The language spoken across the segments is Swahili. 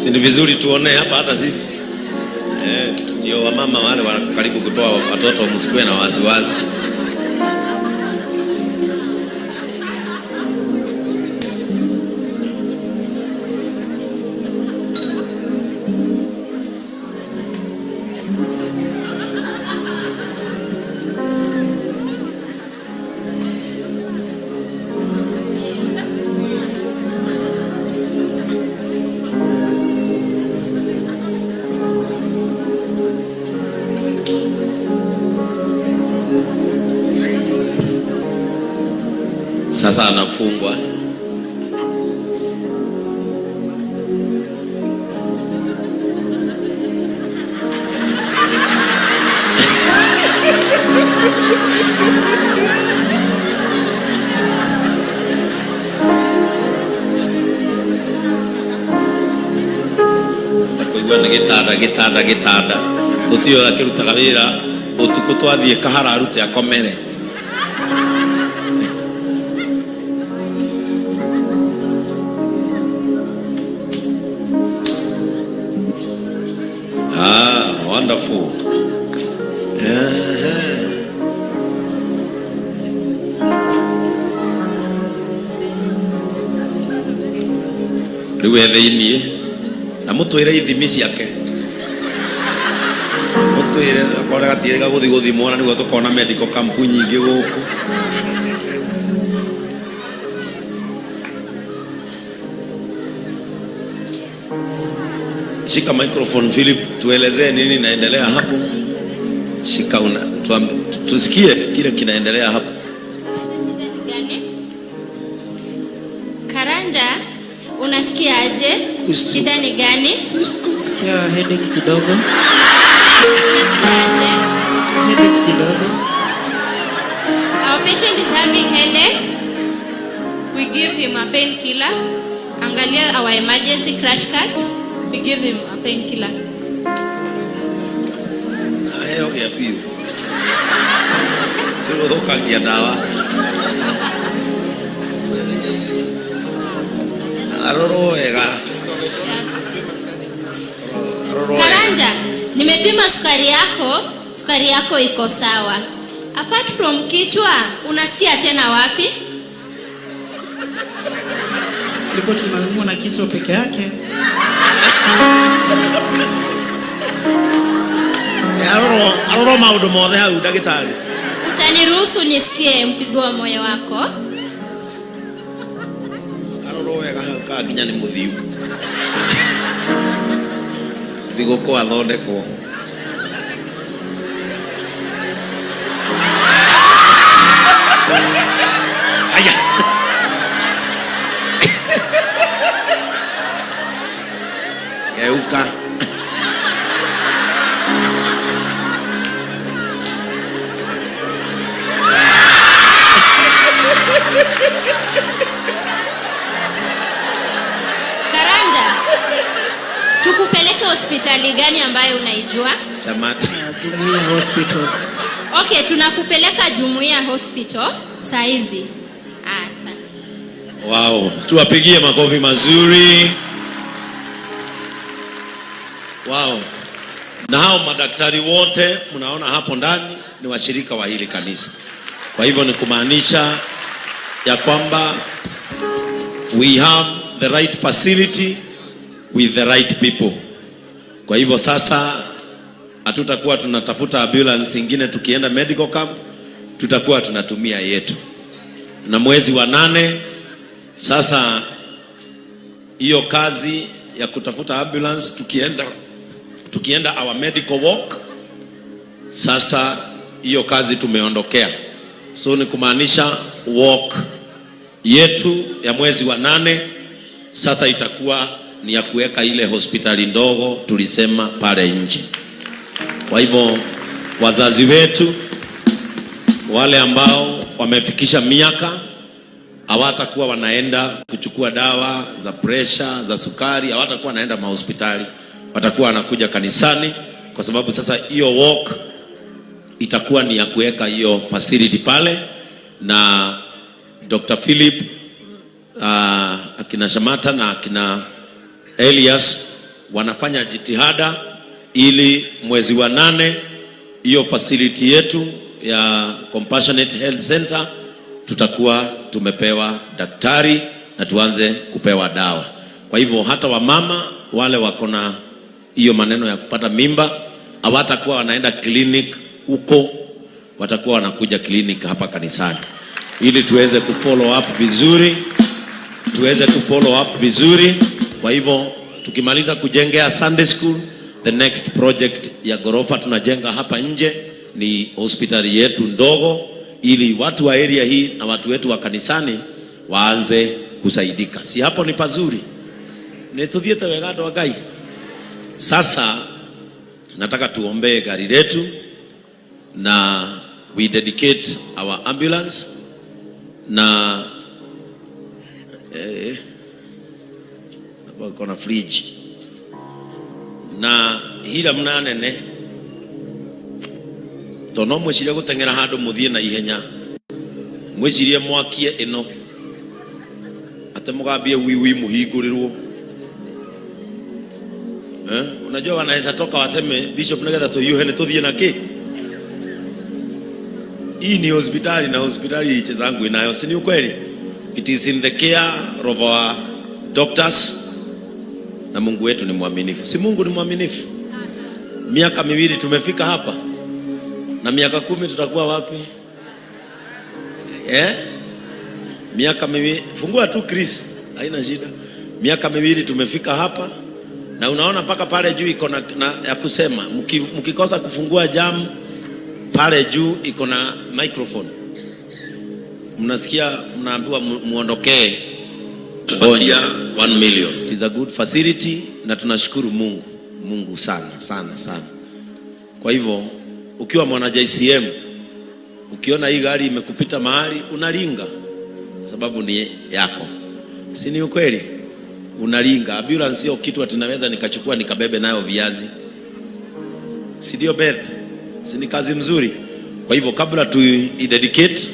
Si ni vizuri tuone hapa hata sisi. Ndio wamama wale karibu kutoa watoto msikue na wasiwasi. Sasa anafungwa. Ndakuigua ni gitanda tutio akirutaga wira utuku twathie kahara arute akomere. Wonderful. Riwe thini na mutwire ithimi ciake. Mutwire akora gatirega guthimwo na niguo tukona medical camp nyingi guku. Shika microphone Philip, tuelezee nini naendelea hapo. Shika tusikie kile kinaendelea hapo. Karanja, unasikia aje? Shida ni gani? Nasikia headache kidogo. Unasikia aje? Headache kidogo. Our patient is having headache. We give him a painkiller. Angalia our emergency crash cart. We give him a painkiller. Okay, afiu. Ndio doka kia dawa. Aroroega. Karanja, nimepima sukari yako iko sawa. Apart from kichwa, unasikia tena wapi? Ndipo tunaumwa na kichwa peke yake. Aroro maundu mothe hau ndagitari. Utaniruhusu nisikie mpigo wa moyo wako? Aroro wega hau ka nginya ni muthiu. Thigo kwa athondekwo. Aya. Geuka. Karanja, tukupeleke hospitali gani ambayo unaijua? Samata. Jumuiya Hospital. Okay, tunakupeleka Jumuiya Hospital saizi. Asante. Wow, tuwapigie makofi mazuri. Wow. Na hao madaktari wote mnaona hapo ndani ni washirika wa hili kanisa. Kwa hivyo ni kumaanisha ya kwamba we have the right facility with the right people. Kwa hivyo sasa hatutakuwa tunatafuta ambulance nyingine tukienda medical camp, tutakuwa tunatumia yetu. Na mwezi wa 8 sasa hiyo kazi ya kutafuta ambulance tukienda our medical walk, sasa hiyo kazi tumeondokea. So ni kumaanisha walk yetu ya mwezi wa 8 sasa itakuwa ni ya kuweka ile hospitali ndogo tulisema pale nje. Kwa hivyo wazazi wetu wale ambao wamefikisha miaka hawatakuwa wanaenda kuchukua dawa za pressure, za sukari, hawatakuwa wanaenda mahospitali, watakuwa wanakuja kanisani, kwa sababu sasa hiyo walk itakuwa ni ya kuweka hiyo facility pale. Na Dr. Philip akina Shamata na akina Elias wanafanya jitihada ili mwezi wa 8 hiyo facility yetu ya Compassionate Health Center tutakuwa tumepewa daktari na tuanze kupewa dawa. Kwa hivyo hata wamama wale wako na hiyo maneno ya kupata mimba hawatakuwa wanaenda clinic huko, watakuwa wanakuja clinic hapa kanisani ili tuweze kufollow up vizuri. Kwa hivyo tukimaliza kujengea Sunday school, the next project ya gorofa tunajenga hapa nje ni hospitali yetu ndogo, ili watu wa area hii na watu wetu wa kanisani waanze kusaidika. Si hapo ni pazuri? Netuthiete wega andũ a Ngai. Sasa nataka tuombee gari letu na we dedicate our ambulance na kuna fridge na hila mnanene tono mwecirie gutengera handu muthie na ihenya, mwecirie mwakie ino ate mugambie wiwi muhingurirwo. Unajua wanaweza toka waseme bishop nagetha tuyuhe ni tuthie na ki. Hii ni hospitali na hospitali iche zangu inayo, si ni ukweli? It is in the care of our doctors. Na Mungu wetu ni mwaminifu. Si Mungu ni mwaminifu? Miaka 2 tumefika hapa. Na miaka 10 tutakuwa wapi? Miaka 2 fungua tu Chris, haina shida. Miaka 2 tumefika hapa. Na unaona paka pale juu iko na ya kusema, mkikosa kufungua jam pale juu iko na microphone. Mnasikia mnaambiwa muondokee. Tupatia 1 million. It is a good facility na tunashukuru Mungu sana. Kwa hivyo ukiwa mwana JCM ukiona hii gari imekupita mahali unalinga, sababu ni yako. Si ni ukweli? Unalinga. Ambulance sio kitu atinaweza nikachukua nikabebe nayo viazi. Si ndio Beth? Si ni kazi mzuri? Kwa hivyo kabla tu dedicate,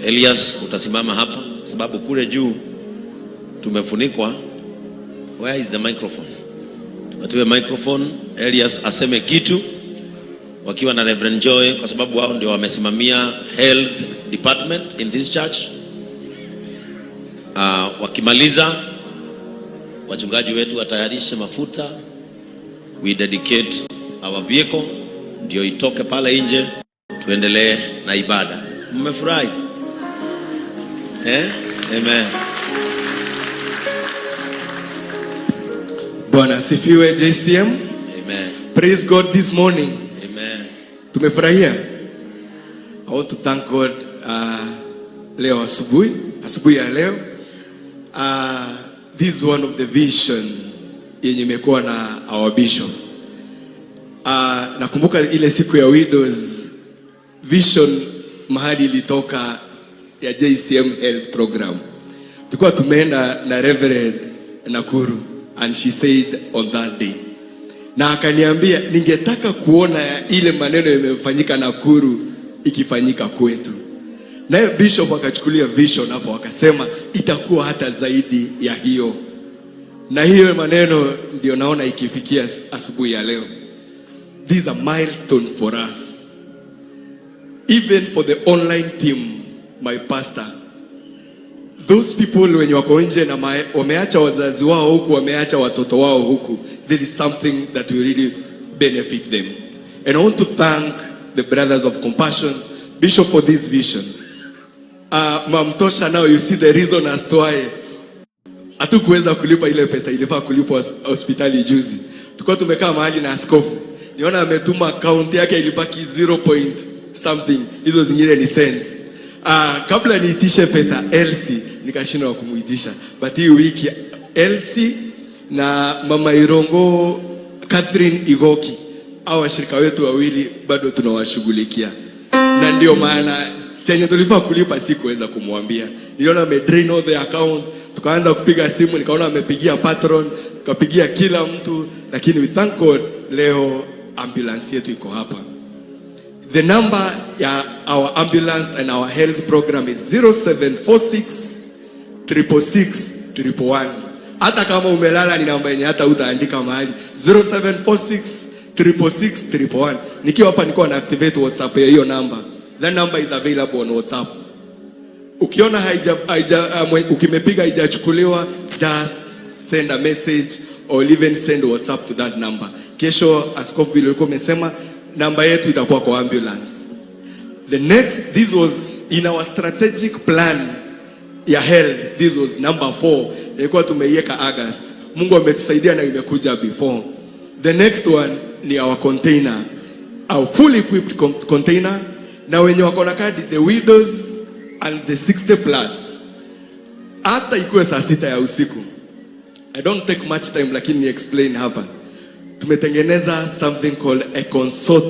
Elias utasimama hapa sababu kule juu tumefunikwa. Where is the microphone? Tupatiwe microphone, Elias aseme kitu wakiwa na Reverend Joy kwa sababu wao ndio wamesimamia health department in this church. Wakimaliza wachungaji wetu watayarishe mafuta, we dedicate our vehicle ndio itoke pale nje tuendelee na ibada. Mmefurahi? Amen. Bwana asifiwe JCM. Amen. Praise God this morning. Amen. Tumefurahia. I want to thank God leo asubuhi ya leo. This is one of the vision yenye imekuwa na our bishop. Nakumbuka ile siku ya widows vision mahali ilitoka ya JCM health program. Tulikuwa tumeenda na Reverend Nakuru and she said on that day. Na akaniambia ningetaka kuona ile maneno imefanyika Nakuru ikifanyika kwetu. Naye bishop akachukulia vision hapo akasema itakuwa hata zaidi ya hiyo. Na hiyo maneno ndio naona ikifikia asubuhi ya leo. This is a milestone for us. Even for the online team, my pastor. Those people wenye wako nje na wameacha wazazi wao huku, wameacha watoto wao huku. There is something that will really benefit them. And I want to thank the brothers of Compassion, Bishop, for this vision. Mamtosha, now you see the reason as to why hatukuweza kulipa ile pesa ilifaa kulipwa hospitali juzi. Tulikuwa tumekaa mahali na askofu. Niona ametuma account yake ilibaki 0 point something. Hizo zingine ni cents. Kabla niitishe pesa Elsie nikashindwa kumuitisha. But hii wiki Elsie na Mama Irongo Catherine Igoki au washirika wetu wawili bado tunawashughulikia. Na ndio maana chenye tulifaa kulipa sikuweza kumwambia. Niliona amedrain all the account, tukaanza kupiga simu, nikaona amepigia patron, tukapigia kila mtu, lakini we thank God leo ambulance yetu iko hapa. The number ya our ambulance and our health program is 0746 666 111. Hata kama umelala ni namba yenye hata utaandika mahali 0746 666 111. Nikiwa hapa niko na activate WhatsApp ya hiyo namba. That number is available on WhatsApp. Ukiona ukimepiga haijachukuliwa, just send a message or even send WhatsApp to that number. Kesho askofu vile alikuwa amesema namba yetu itakuwa kwa ambulance. This was in our strategic plan ya health. This was number 4. Ilikuwa tumeiweka August. Mungu ametusaidia na imekuja before. The next one ni our container. Our fully equipped container. Na wenye wako na kadi, the widows and the 60 plus. Hata ikuwe saa 6 ya usiku. I don't take much time lakini ni explain hapa. Tumetengeneza something called a consort